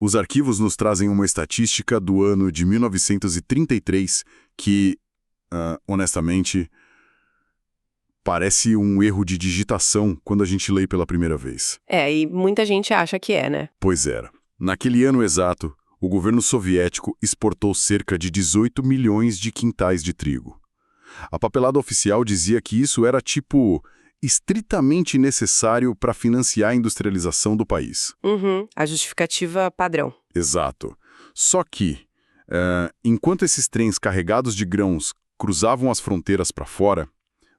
Os arquivos nos trazem uma estatística do ano de 1933 que, honestamente, parece um erro de digitação quando a gente lê pela primeira vez. E muita gente acha que é, né? Pois era. Naquele ano exato, o governo soviético exportou cerca de 18 milhões de quintais de trigo. A papelada oficial dizia que isso era, estritamente necessário para financiar a industrialização do país. A justificativa padrão. Exato. Só que, enquanto esses trens carregados de grãos cruzavam as fronteiras para fora,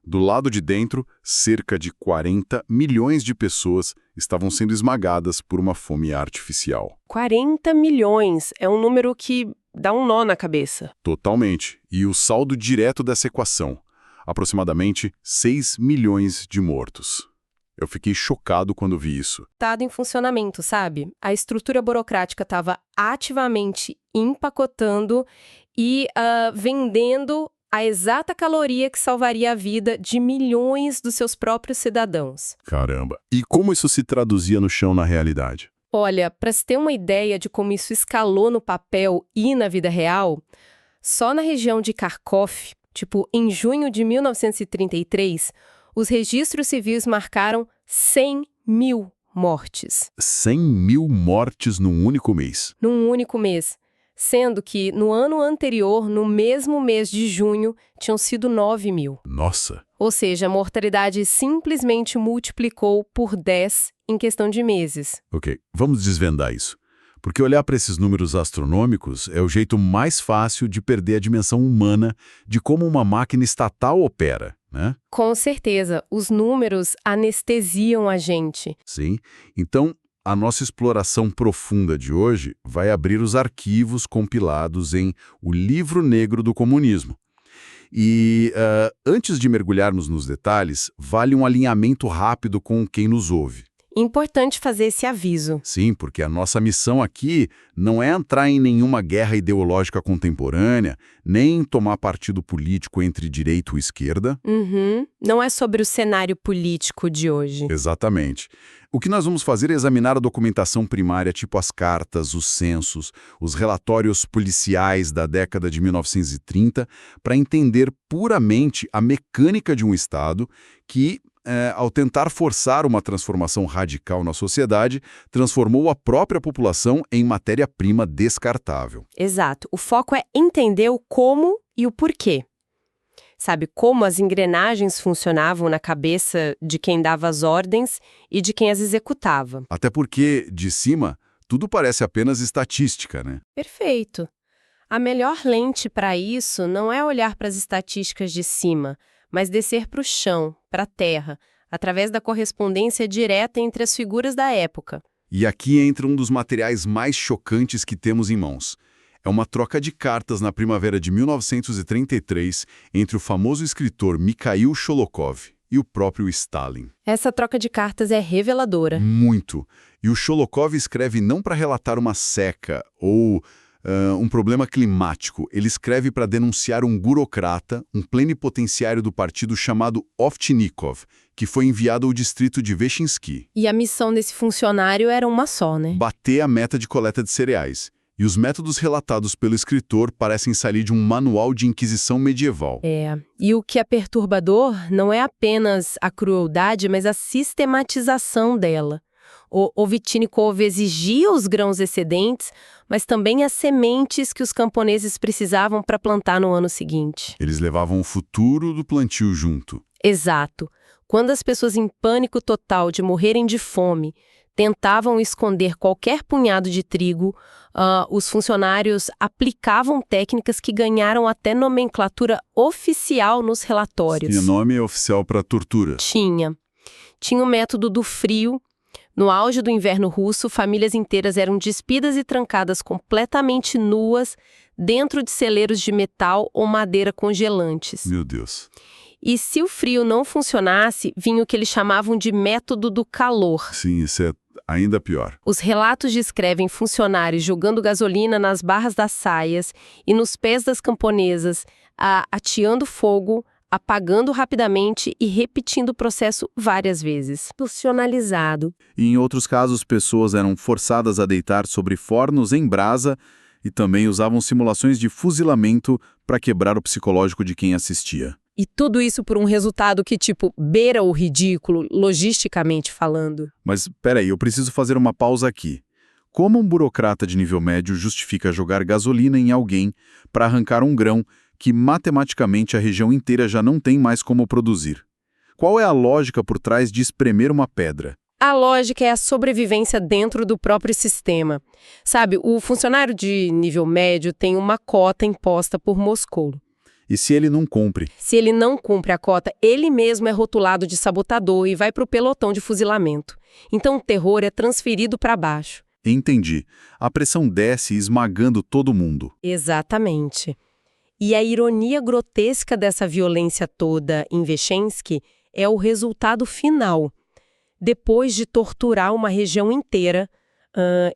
do lado de dentro, cerca de 40 milhões de pessoas estavam sendo esmagadas por uma fome artificial. 40 milhões é um número que dá um nó na cabeça. Totalmente. E o saldo direto dessa equação, aproximadamente 6 milhões de mortos. Eu fiquei chocado quando vi isso. Estado em funcionamento, sabe? A estrutura burocrática estava ativamente empacotando e vendendo a exata caloria que salvaria a vida de milhões dos seus próprios cidadãos. Caramba. E como isso se traduzia no chão na realidade? Olha, para se ter uma ideia de como isso escalou no papel e na vida real, só na região de Kharkov, em junho de 1933, os registros civis marcaram 100 mil mortes. 100 mil mortes num único mês. Num único mês. Sendo que, no ano anterior, no mesmo mês de junho, tinham sido 9 mil. Nossa! Ou seja, a mortalidade simplesmente multiplicou por 10 em questão de meses. Ok, vamos desvendar isso. Porque olhar para esses números astronômicos é o jeito mais fácil de perder a dimensão humana de como uma máquina estatal opera, né? Com certeza, os números anestesiam a gente. Sim, então a nossa exploração profunda de hoje vai abrir os arquivos compilados em O Livro Negro do Comunismo. E antes de mergulharmos nos detalhes, vale um alinhamento rápido com quem nos ouve. Importante fazer esse aviso. Sim, porque a nossa missão aqui não é entrar em nenhuma guerra ideológica contemporânea, nem tomar partido político entre direita ou esquerda. Não é sobre o cenário político de hoje. Exatamente. O que nós vamos fazer é examinar a documentação primária, tipo as cartas, os censos, os relatórios policiais da década de 1930, para entender puramente a mecânica de um Estado que, ao tentar forçar uma transformação radical na sociedade, transformou a própria população em matéria-prima descartável. Exato. O foco é entender o como e o porquê. Sabe, como as engrenagens funcionavam na cabeça de quem dava as ordens e de quem as executava. Até porque, de cima, tudo parece apenas estatística, né? Perfeito. A melhor lente para isso não é olhar para as estatísticas de cima, mas descer para o chão, para a terra, através da correspondência direta entre as figuras da época. E aqui entra um dos materiais mais chocantes que temos em mãos. É uma troca de cartas na primavera de 1933 entre o famoso escritor Mikhail Sholokov e o próprio Stalin. Essa troca de cartas é reveladora. Muito. E o Sholokov escreve não para relatar uma seca ou um problema climático. Ele escreve para denunciar um burocrata, um plenipotenciário do partido chamado Ovtchinnikov, que foi enviado ao distrito de Veshinsky. E a missão desse funcionário era uma só, né? Bater a meta de coleta de cereais. E os métodos relatados pelo escritor parecem sair de um manual de inquisição medieval. E o que é perturbador não é apenas a crueldade, mas a sistematização dela. O Ovtchinnikov exigia os grãos excedentes, mas também as sementes que os camponeses precisavam para plantar no ano seguinte. Eles levavam o futuro do plantio junto. Exato. Quando as pessoas em pânico total de morrerem de fome tentavam esconder qualquer punhado de trigo, os funcionários aplicavam técnicas que ganharam até nomenclatura oficial nos relatórios. Tinha nome oficial para tortura? Tinha. Tinha o método do frio. No auge do inverno russo, famílias inteiras eram despidas e trancadas completamente nuas dentro de celeiros de metal ou madeira congelantes. Meu Deus. E se o frio não funcionasse, vinha o que eles chamavam de método do calor. Sim, isso é ainda pior. Os relatos descrevem funcionários jogando gasolina nas barras das saias e nos pés das camponesas, ateando fogo, apagando rapidamente e repetindo o processo várias vezes. Institucionalizado. E em outros casos, pessoas eram forçadas a deitar sobre fornos em brasa e também usavam simulações de fuzilamento para quebrar o psicológico de quem assistia. E tudo isso por um resultado que, beira o ridículo, logisticamente falando. Mas, peraí, eu preciso fazer uma pausa aqui. Como um burocrata de nível médio justifica jogar gasolina em alguém para arrancar um grão que matematicamente a região inteira já não tem mais como produzir? Qual é a lógica por trás de espremer uma pedra? A lógica é a sobrevivência dentro do próprio sistema. Sabe, o funcionário de nível médio tem uma cota imposta por Moscou. E se ele não cumpre? Se ele não cumpre a cota, ele mesmo é rotulado de sabotador e vai para o pelotão de fuzilamento. Então o terror é transferido para baixo. Entendi. A pressão desce esmagando todo mundo. Exatamente. E a ironia grotesca dessa violência toda em Vechensky é o resultado final. Depois de torturar uma região inteira,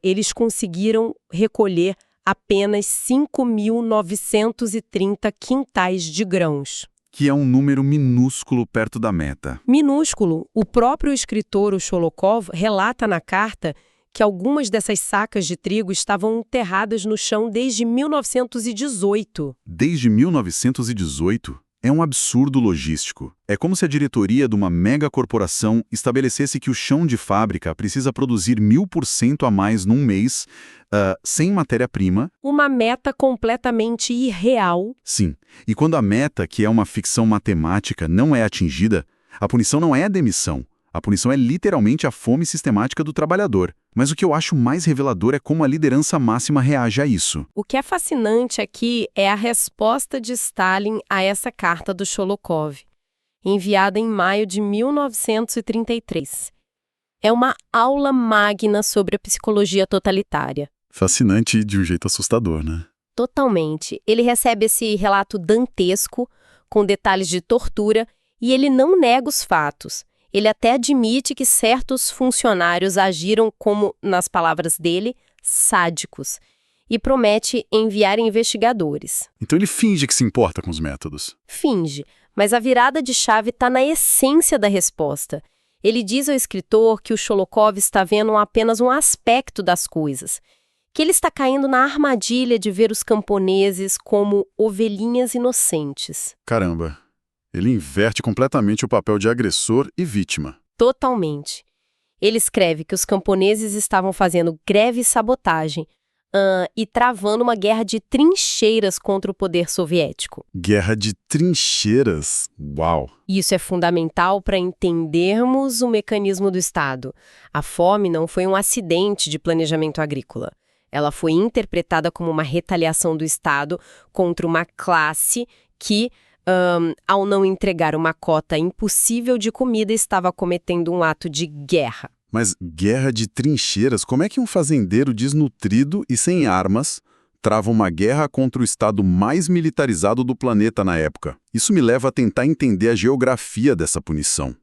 eles conseguiram recolher apenas 5.930 quintais de grãos. Que é um número minúsculo perto da meta. Minúsculo. O próprio escritor, o Sholokov, relata na carta que algumas dessas sacas de trigo estavam enterradas no chão desde 1918. Desde 1918? É um absurdo logístico. É como se a diretoria de uma megacorporação estabelecesse que o chão de fábrica precisa produzir 1000% a mais num mês, sem matéria-prima. Uma meta completamente irreal. Sim. E quando a meta, que é uma ficção matemática, não é atingida, a punição não é a demissão. A punição é literalmente a fome sistemática do trabalhador. Mas o que eu acho mais revelador é como a liderança máxima reage a isso. O que é fascinante aqui é a resposta de Stalin a essa carta do Sholokov, enviada em maio de 1933. É uma aula magna sobre a psicologia totalitária. Fascinante de um jeito assustador, né? Totalmente. Ele recebe esse relato dantesco, com detalhes de tortura, e ele não nega os fatos. Ele até admite que certos funcionários agiram como, nas palavras dele, sádicos, e promete enviar investigadores. Então ele finge que se importa com os métodos. Finge, mas a virada de chave está na essência da resposta. Ele diz ao escritor que o Sholokov está vendo apenas um aspecto das coisas, que ele está caindo na armadilha de ver os camponeses como ovelhinhas inocentes. Caramba! Ele inverte completamente o papel de agressor e vítima. Totalmente. Ele escreve que os camponeses estavam fazendo greve e sabotagem e travando uma guerra de trincheiras contra o poder soviético. Guerra de trincheiras? Uau! Isso é fundamental para entendermos o mecanismo do Estado. A fome não foi um acidente de planejamento agrícola. Ela foi interpretada como uma retaliação do Estado contra uma classe que, ao não entregar uma cota impossível de comida, estava cometendo um ato de guerra. Mas guerra de trincheiras? Como é que um fazendeiro desnutrido e sem armas trava uma guerra contra o estado mais militarizado do planeta na época? Isso me leva a tentar entender a geografia dessa punição.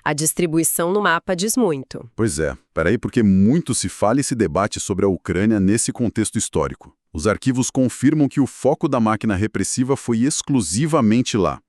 A distribuição no mapa diz muito. Pois é. Peraí, porque muito se fala e se debate sobre a Ucrânia nesse contexto histórico. Os arquivos confirmam que o foco da máquina repressiva foi exclusivamente lá.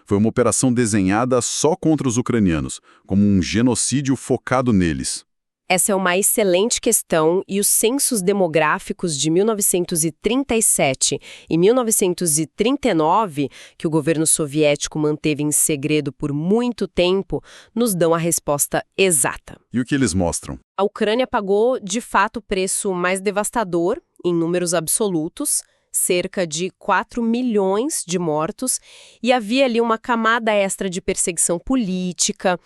Foi uma operação desenhada só contra os ucranianos, como um genocídio focado neles. Essa é uma excelente questão e os censos demográficos de 1937 e 1939, que o governo soviético manteve em segredo por muito tempo, nos dão a resposta exata. E o que eles mostram? A Ucrânia pagou, de fato, o preço mais devastador, em números absolutos, cerca de 4 milhões de mortos, e havia ali uma camada extra de perseguição política,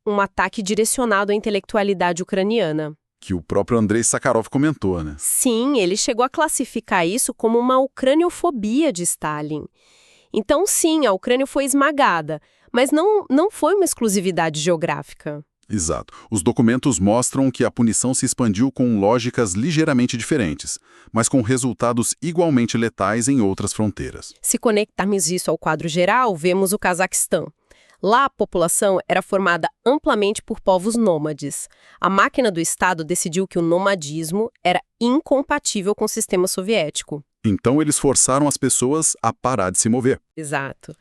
um ataque direcionado à intelectualidade ucraniana. Que o próprio Andrei Sakharov comentou, né? Sim, ele chegou a classificar isso como uma ucraniofobia de Stalin. Então, sim, a Ucrânia foi esmagada, mas não foi uma exclusividade geográfica. Exato. Os documentos mostram que a punição se expandiu com lógicas ligeiramente diferentes, mas com resultados igualmente letais em outras fronteiras. Se conectarmos isso ao quadro geral, vemos o Cazaquistão. Lá, a população era formada amplamente por povos nômades. A máquina do Estado decidiu que o nomadismo era incompatível com o sistema soviético. Então, eles forçaram as pessoas a parar de se mover. Exato.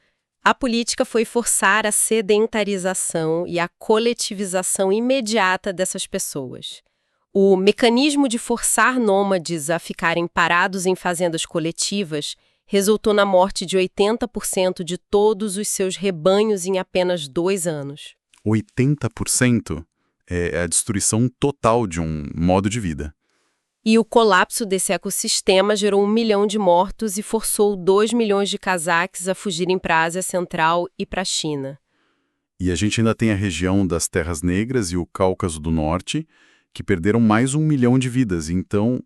A política foi forçar a sedentarização e a coletivização imediata dessas pessoas. O mecanismo de forçar nômades a ficarem parados em fazendas coletivas resultou na morte de 80% de todos os seus rebanhos em apenas 2 anos. 80% é a destruição total de um modo de vida. E o colapso desse ecossistema gerou 1 milhão de mortos e forçou 2 milhões de cazaques a fugirem para a Ásia Central e para a China. E a gente ainda tem a região das Terras Negras e o Cáucaso do Norte, que perderam mais 1 milhão de vidas. Então,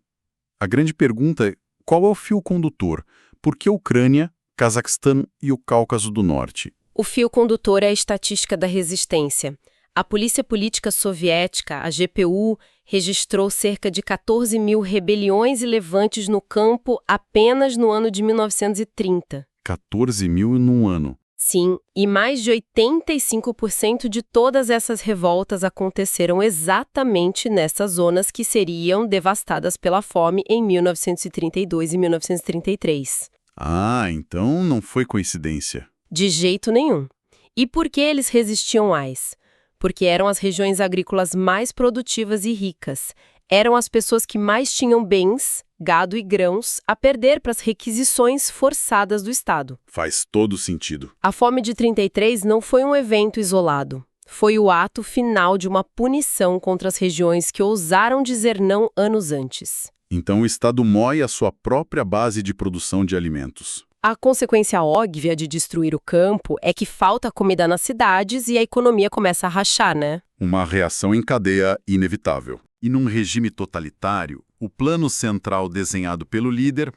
a grande pergunta é, qual é o fio condutor? Por que a Ucrânia, Cazaquistão e o Cáucaso do Norte? O fio condutor é a estatística da resistência. A Polícia Política Soviética, a GPU, registrou cerca de 14 mil rebeliões e levantes no campo apenas no ano de 1930. 14 mil num ano. Sim, e mais de 85% de todas essas revoltas aconteceram exatamente nessas zonas que seriam devastadas pela fome em 1932 e 1933. Ah, então não foi coincidência. De jeito nenhum. E por que eles resistiam mais? Porque eram as regiões agrícolas mais produtivas e ricas. Eram as pessoas que mais tinham bens, gado e grãos, a perder para as requisições forçadas do Estado. Faz todo sentido. A fome de 33 não foi um evento isolado. Foi o ato final de uma punição contra as regiões que ousaram dizer não anos antes. Então o Estado moe a sua própria base de produção de alimentos. A consequência óbvia de destruir o campo é que falta comida nas cidades e a economia começa a rachar, né? Uma reação em cadeia inevitável. E num regime totalitário, o plano central desenhado pelo líder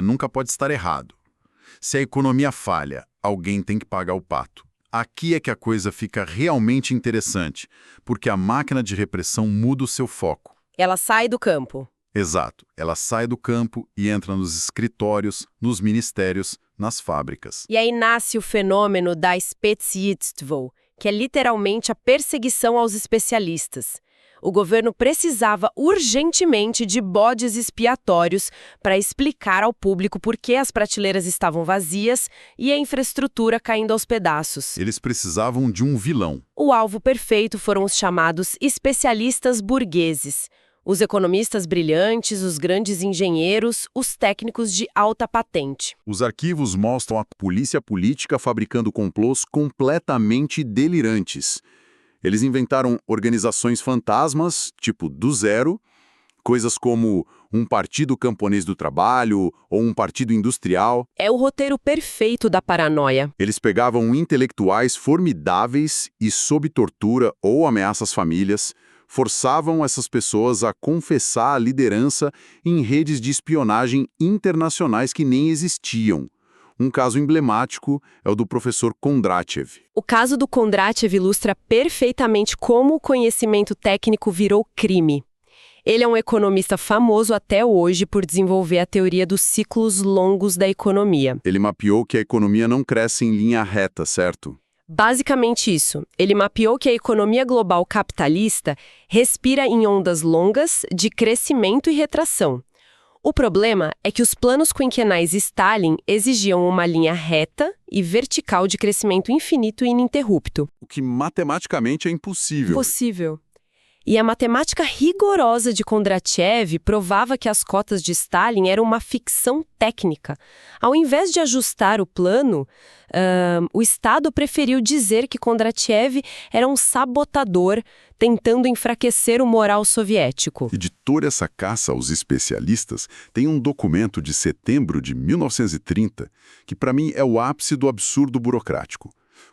nunca pode estar errado. Se a economia falha, alguém tem que pagar o pato. Aqui é que a coisa fica realmente interessante, porque a máquina de repressão muda o seu foco. Ela sai do campo. Exato. Ela sai do campo e entra nos escritórios, nos ministérios, nas fábricas. E aí nasce o fenômeno da Spezieństwo, que é literalmente a perseguição aos especialistas. O governo precisava urgentemente de bodes expiatórios para explicar ao público por que as prateleiras estavam vazias e a infraestrutura caindo aos pedaços. Eles precisavam de um vilão. O alvo perfeito foram os chamados especialistas burgueses. Os economistas brilhantes, os grandes engenheiros, os técnicos de alta patente. Os arquivos mostram a polícia política fabricando complôs completamente delirantes. Eles inventaram organizações fantasmas, tipo do zero, coisas como um partido camponês do trabalho ou um partido industrial. É o roteiro perfeito da paranoia. Eles pegavam intelectuais formidáveis e, sob tortura ou ameaças famílias, forçavam essas pessoas a confessar a liderança em redes de espionagem internacionais que nem existiam. Um caso emblemático é o do professor Kondratiev. O caso do Kondratiev ilustra perfeitamente como o conhecimento técnico virou crime. Ele é um economista famoso até hoje por desenvolver a teoria dos ciclos longos da economia. Ele mapeou que a economia não cresce em linha reta, certo? Basicamente isso. Ele mapeou que a economia global capitalista respira em ondas longas de crescimento e retração. O problema é que os planos quinquenais Stalin exigiam uma linha reta e vertical de crescimento infinito e ininterrupto. O que matematicamente é impossível. Possível. E a matemática rigorosa de Kondratiev provava que as cotas de Stalin eram uma ficção técnica. Ao invés de ajustar o plano, o Estado preferiu dizer que Kondratiev era um sabotador tentando enfraquecer o moral soviético. E de toda essa caça aos especialistas, tem um documento de setembro de 1930 que, para mim, é o ápice do absurdo burocrático.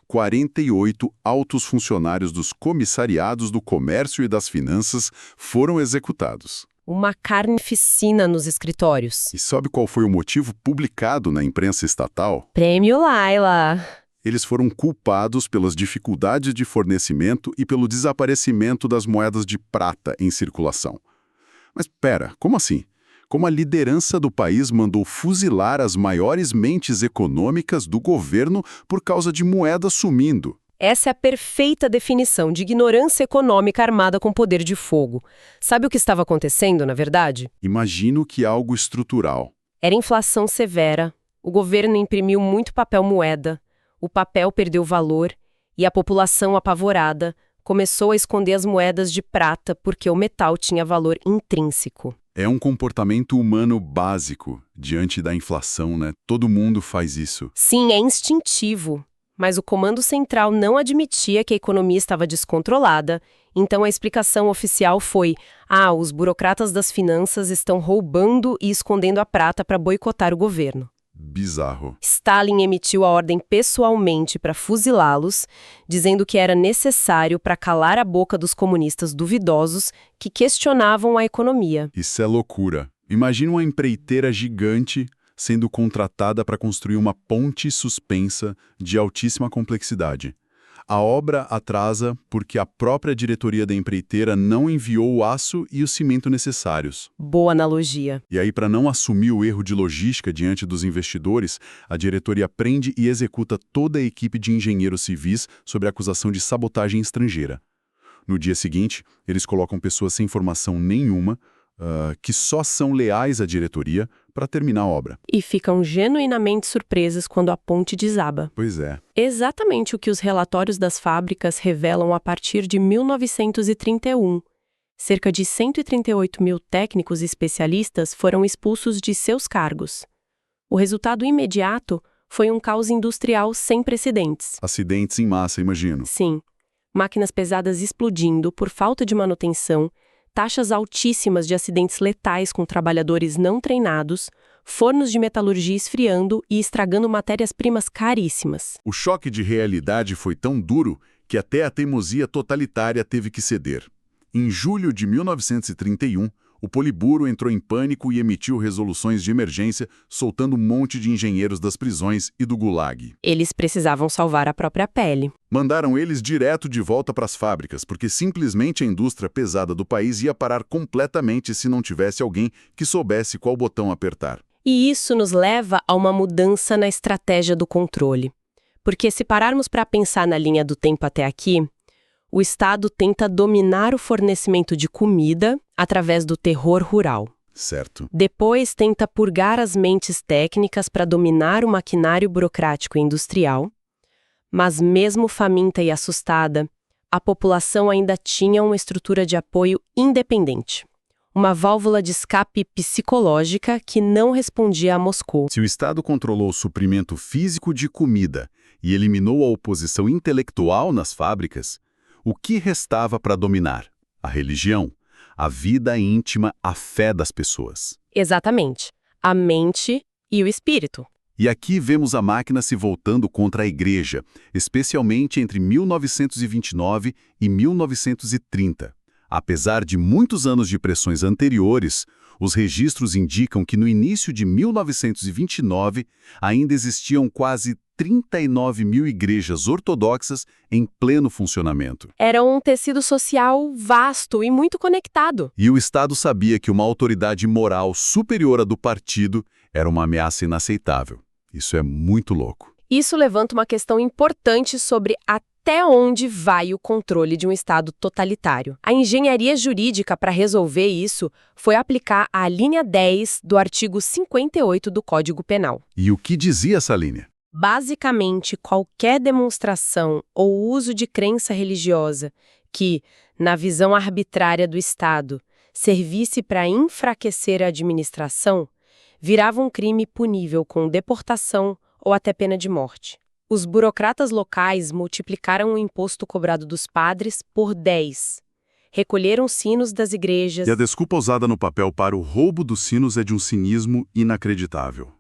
48 altos funcionários dos comissariados do comércio e das finanças foram executados. Uma carnificina nos escritórios. E sabe qual foi o motivo publicado na imprensa estatal? Prêmio Laila. Eles foram culpados pelas dificuldades de fornecimento e pelo desaparecimento das moedas de prata em circulação. Mas pera, como assim? Como a liderança do país mandou fuzilar as maiores mentes econômicas do governo por causa de moeda sumindo. Essa é a perfeita definição de ignorância econômica armada com poder de fogo. Sabe o que estava acontecendo, na verdade? Imagino que algo estrutural. Era inflação severa, o governo imprimiu muito papel moeda, O papel perdeu valor e a população, apavorada, começou a esconder as moedas de prata porque o metal tinha valor intrínseco. É um comportamento humano básico diante da inflação, né? Todo mundo faz isso. Sim, é instintivo, mas o Comando Central não admitia que a economia estava descontrolada, então a explicação oficial foi: os burocratas das finanças estão roubando e escondendo a prata para boicotar o governo. Bizarro. Stalin emitiu a ordem pessoalmente para fuzilá-los, dizendo que era necessário para calar a boca dos comunistas duvidosos que questionavam a economia. Isso é loucura. Imagina uma empreiteira gigante sendo contratada para construir uma ponte suspensa de altíssima complexidade. A obra atrasa porque a própria diretoria da empreiteira não enviou o aço e o cimento necessários. Boa analogia. E aí, para não assumir o erro de logística diante dos investidores, a diretoria prende e executa toda a equipe de engenheiros civis sob acusação de sabotagem estrangeira. No dia seguinte, eles colocam pessoas sem formação nenhuma, que só são leais à diretoria, para terminar a obra. E ficam genuinamente surpresas quando a ponte desaba. Pois é. Exatamente o que os relatórios das fábricas revelam a partir de 1931. Cerca de 138 mil técnicos e especialistas foram expulsos de seus cargos. O resultado imediato foi um caos industrial sem precedentes. Acidentes em massa, imagino. Sim. Máquinas pesadas explodindo por falta de manutenção, taxas altíssimas de acidentes letais com trabalhadores não treinados, fornos de metalurgia esfriando e estragando matérias-primas caríssimas. O choque de realidade foi tão duro que até a teimosia totalitária teve que ceder. Em julho de 1931, o Politburo entrou em pânico e emitiu resoluções de emergência, soltando um monte de engenheiros das prisões e do Gulag. Eles precisavam salvar a própria pele. Mandaram eles direto de volta para as fábricas, porque simplesmente a indústria pesada do país ia parar completamente se não tivesse alguém que soubesse qual botão apertar. E isso nos leva a uma mudança na estratégia do controle. Porque se pararmos para pensar na linha do tempo até aqui, o Estado tenta dominar o fornecimento de comida através do terror rural. Certo. Depois tenta purgar as mentes técnicas para dominar o maquinário burocrático e industrial. Mas mesmo faminta e assustada, a população ainda tinha uma estrutura de apoio independente. Uma válvula de escape psicológica que não respondia a Moscou. Se o Estado controlou o suprimento físico de comida e eliminou a oposição intelectual nas fábricas, o que restava para dominar? A religião, a vida íntima, a fé das pessoas. Exatamente. A mente e o espírito. E aqui vemos a máquina se voltando contra a Igreja, especialmente entre 1929 e 1930. Apesar de muitos anos de pressões anteriores, os registros indicam que no início de 1929 ainda existiam quase 39 mil igrejas ortodoxas em pleno funcionamento. Era um tecido social vasto e muito conectado. E o Estado sabia que uma autoridade moral superior à do partido era uma ameaça inaceitável. Isso é muito louco. Isso levanta uma questão importante sobre até onde vai o controle de um Estado totalitário. A engenharia jurídica para resolver isso foi aplicar a linha 10 do artigo 58 do Código Penal. E o que dizia essa linha? Basicamente, qualquer demonstração ou uso de crença religiosa que, na visão arbitrária do Estado, servisse para enfraquecer a administração, virava um crime punível com deportação ou até pena de morte. Os burocratas locais multiplicaram o imposto cobrado dos padres por 10. Recolheram sinos das igrejas. E a desculpa usada no papel para o roubo dos sinos é de um cinismo inacreditável.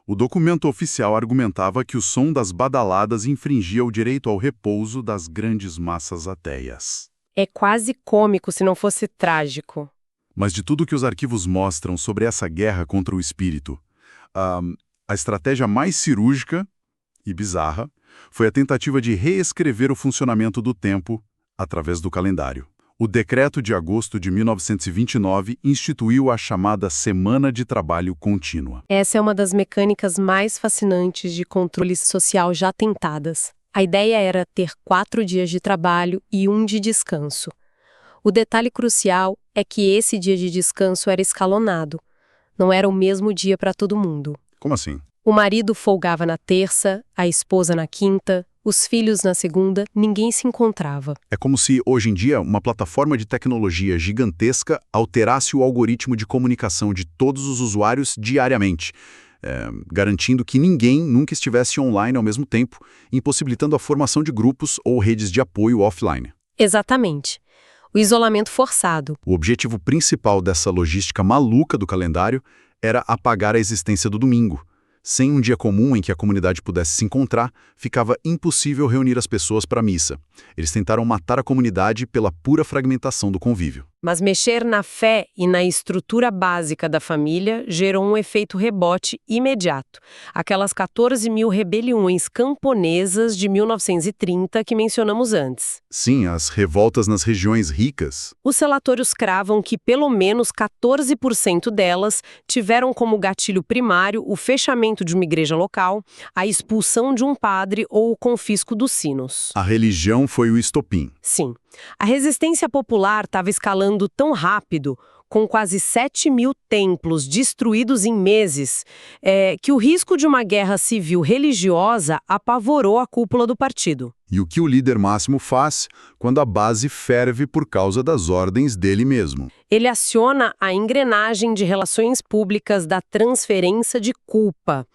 O documento oficial argumentava que o som das badaladas infringia o direito ao repouso das grandes massas ateias. É quase cômico se não fosse trágico. Mas de tudo que os arquivos mostram sobre essa guerra contra o espírito, a estratégia mais cirúrgica e bizarra foi a tentativa de reescrever o funcionamento do tempo através do calendário. O decreto de agosto de 1929 instituiu a chamada Semana de Trabalho Contínua. Essa é uma das mecânicas mais fascinantes de controle social já tentadas. A ideia era ter 4 dias de trabalho e 1 de descanso. O detalhe crucial é que esse dia de descanso era escalonado. Não era o mesmo dia para todo mundo. Como assim? O marido folgava na terça, a esposa na quinta, os filhos na segunda, ninguém se encontrava. É como se, hoje em dia, uma plataforma de tecnologia gigantesca alterasse o algoritmo de comunicação de todos os usuários diariamente, garantindo que ninguém nunca estivesse online ao mesmo tempo, impossibilitando a formação de grupos ou redes de apoio offline. Exatamente. O isolamento forçado. O objetivo principal dessa logística maluca do calendário era apagar a existência do domingo. Sem um dia comum em que a comunidade pudesse se encontrar, ficava impossível reunir as pessoas para a missa. Eles tentaram matar a comunidade pela pura fragmentação do convívio. Mas mexer na fé e na estrutura básica da família gerou um efeito rebote imediato. Aquelas 14 mil rebeliões camponesas de 1930 que mencionamos antes. Sim, as revoltas nas regiões ricas. Os relatórios cravam que pelo menos 14% delas tiveram como gatilho primário o fechamento de uma igreja local, a expulsão de um padre ou o confisco dos sinos. A religião foi o estopim. Sim. A resistência popular estava escalando tão rápido, com quase 7 mil templos destruídos em meses, que o risco de uma guerra civil religiosa apavorou a cúpula do partido. E o que o líder máximo faz quando a base ferve por causa das ordens dele mesmo? Ele aciona a engrenagem de relações públicas da transferência de culpa.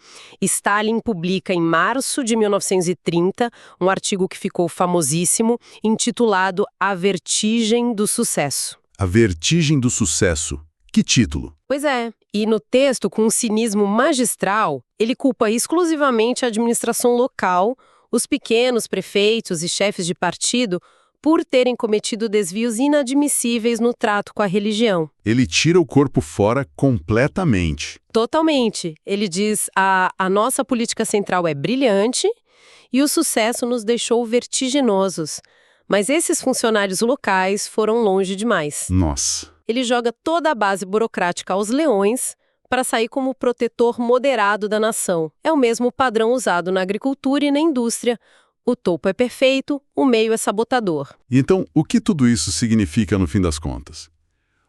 Stalin publica em março de 1930 um artigo que ficou famosíssimo, intitulado A Vertigem do Sucesso. A Vertigem do Sucesso. Que título? Pois é. E no texto, com um cinismo magistral, ele culpa exclusivamente a administração local, os pequenos prefeitos e chefes de partido, por terem cometido desvios inadmissíveis no trato com a religião. Ele tira o corpo fora completamente. Totalmente. Ele diz, a nossa política central é brilhante e o sucesso nos deixou vertiginosos. Mas esses funcionários locais foram longe demais. Nossa. Ele joga toda a base burocrática aos leões para sair como protetor moderado da nação. É o mesmo padrão usado na agricultura e na indústria. O topo é perfeito, o meio é sabotador. E então, o que tudo isso significa no fim das contas?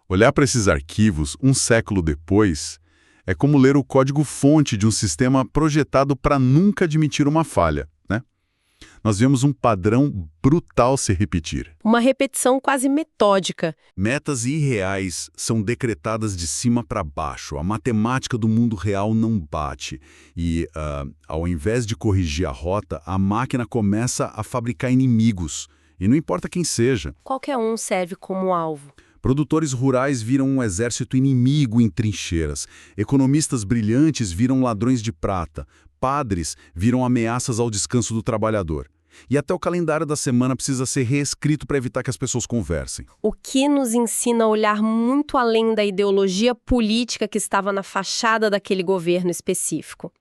Olhar para esses arquivos, um século depois, é como ler o código-fonte de um sistema projetado para nunca admitir uma falha, né? Nós vemos um padrão brutal se repetir. Uma repetição quase metódica. Metas irreais são decretadas de cima para baixo. A matemática do mundo real não bate. E, ao invés de corrigir a rota, a máquina começa a fabricar inimigos. E não importa quem seja. Qualquer um serve como alvo. Produtores rurais viram um exército inimigo em trincheiras. Economistas brilhantes viram ladrões de prata. Padres viram ameaças ao descanso do trabalhador. E até o calendário da semana precisa ser reescrito para evitar que as pessoas conversem. O que nos ensina a olhar muito além da ideologia política que estava na fachada daquele governo específico.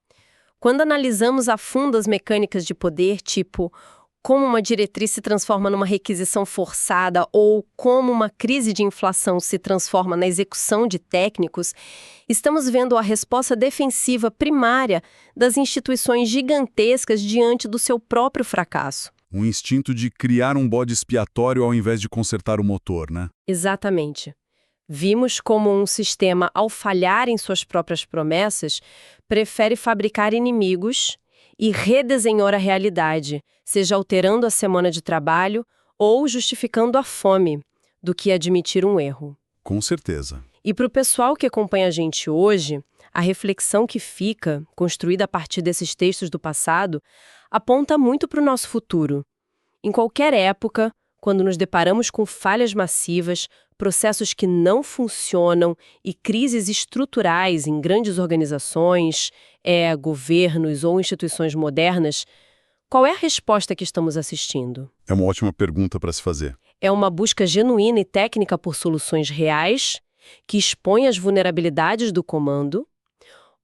Quando analisamos a fundo as mecânicas de poder, tipo como uma diretriz se transforma numa requisição forçada ou como uma crise de inflação se transforma na execução de técnicos, estamos vendo a resposta defensiva primária das instituições gigantescas diante do seu próprio fracasso. Um instinto de criar um bode expiatório ao invés de consertar o motor, né? Exatamente. Vimos como um sistema, ao falhar em suas próprias promessas, prefere fabricar inimigos e redesenhar a realidade, seja alterando a semana de trabalho ou justificando a fome, do que admitir um erro. Com certeza. E para o pessoal que acompanha a gente hoje, a reflexão que fica, construída a partir desses textos do passado, aponta muito para o nosso futuro. Em qualquer época, quando nos deparamos com falhas massivas, processos que não funcionam e crises estruturais em grandes organizações, governos ou instituições modernas, qual é a resposta que estamos assistindo? É uma ótima pergunta para se fazer. É uma busca genuína e técnica por soluções reais, que expõem as vulnerabilidades do comando?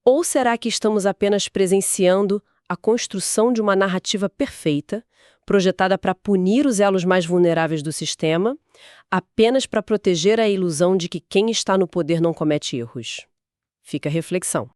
Ou será que estamos apenas presenciando a construção de uma narrativa perfeita, projetada para punir os elos mais vulneráveis do sistema, apenas para proteger a ilusão de que quem está no poder não comete erros? Fica a reflexão.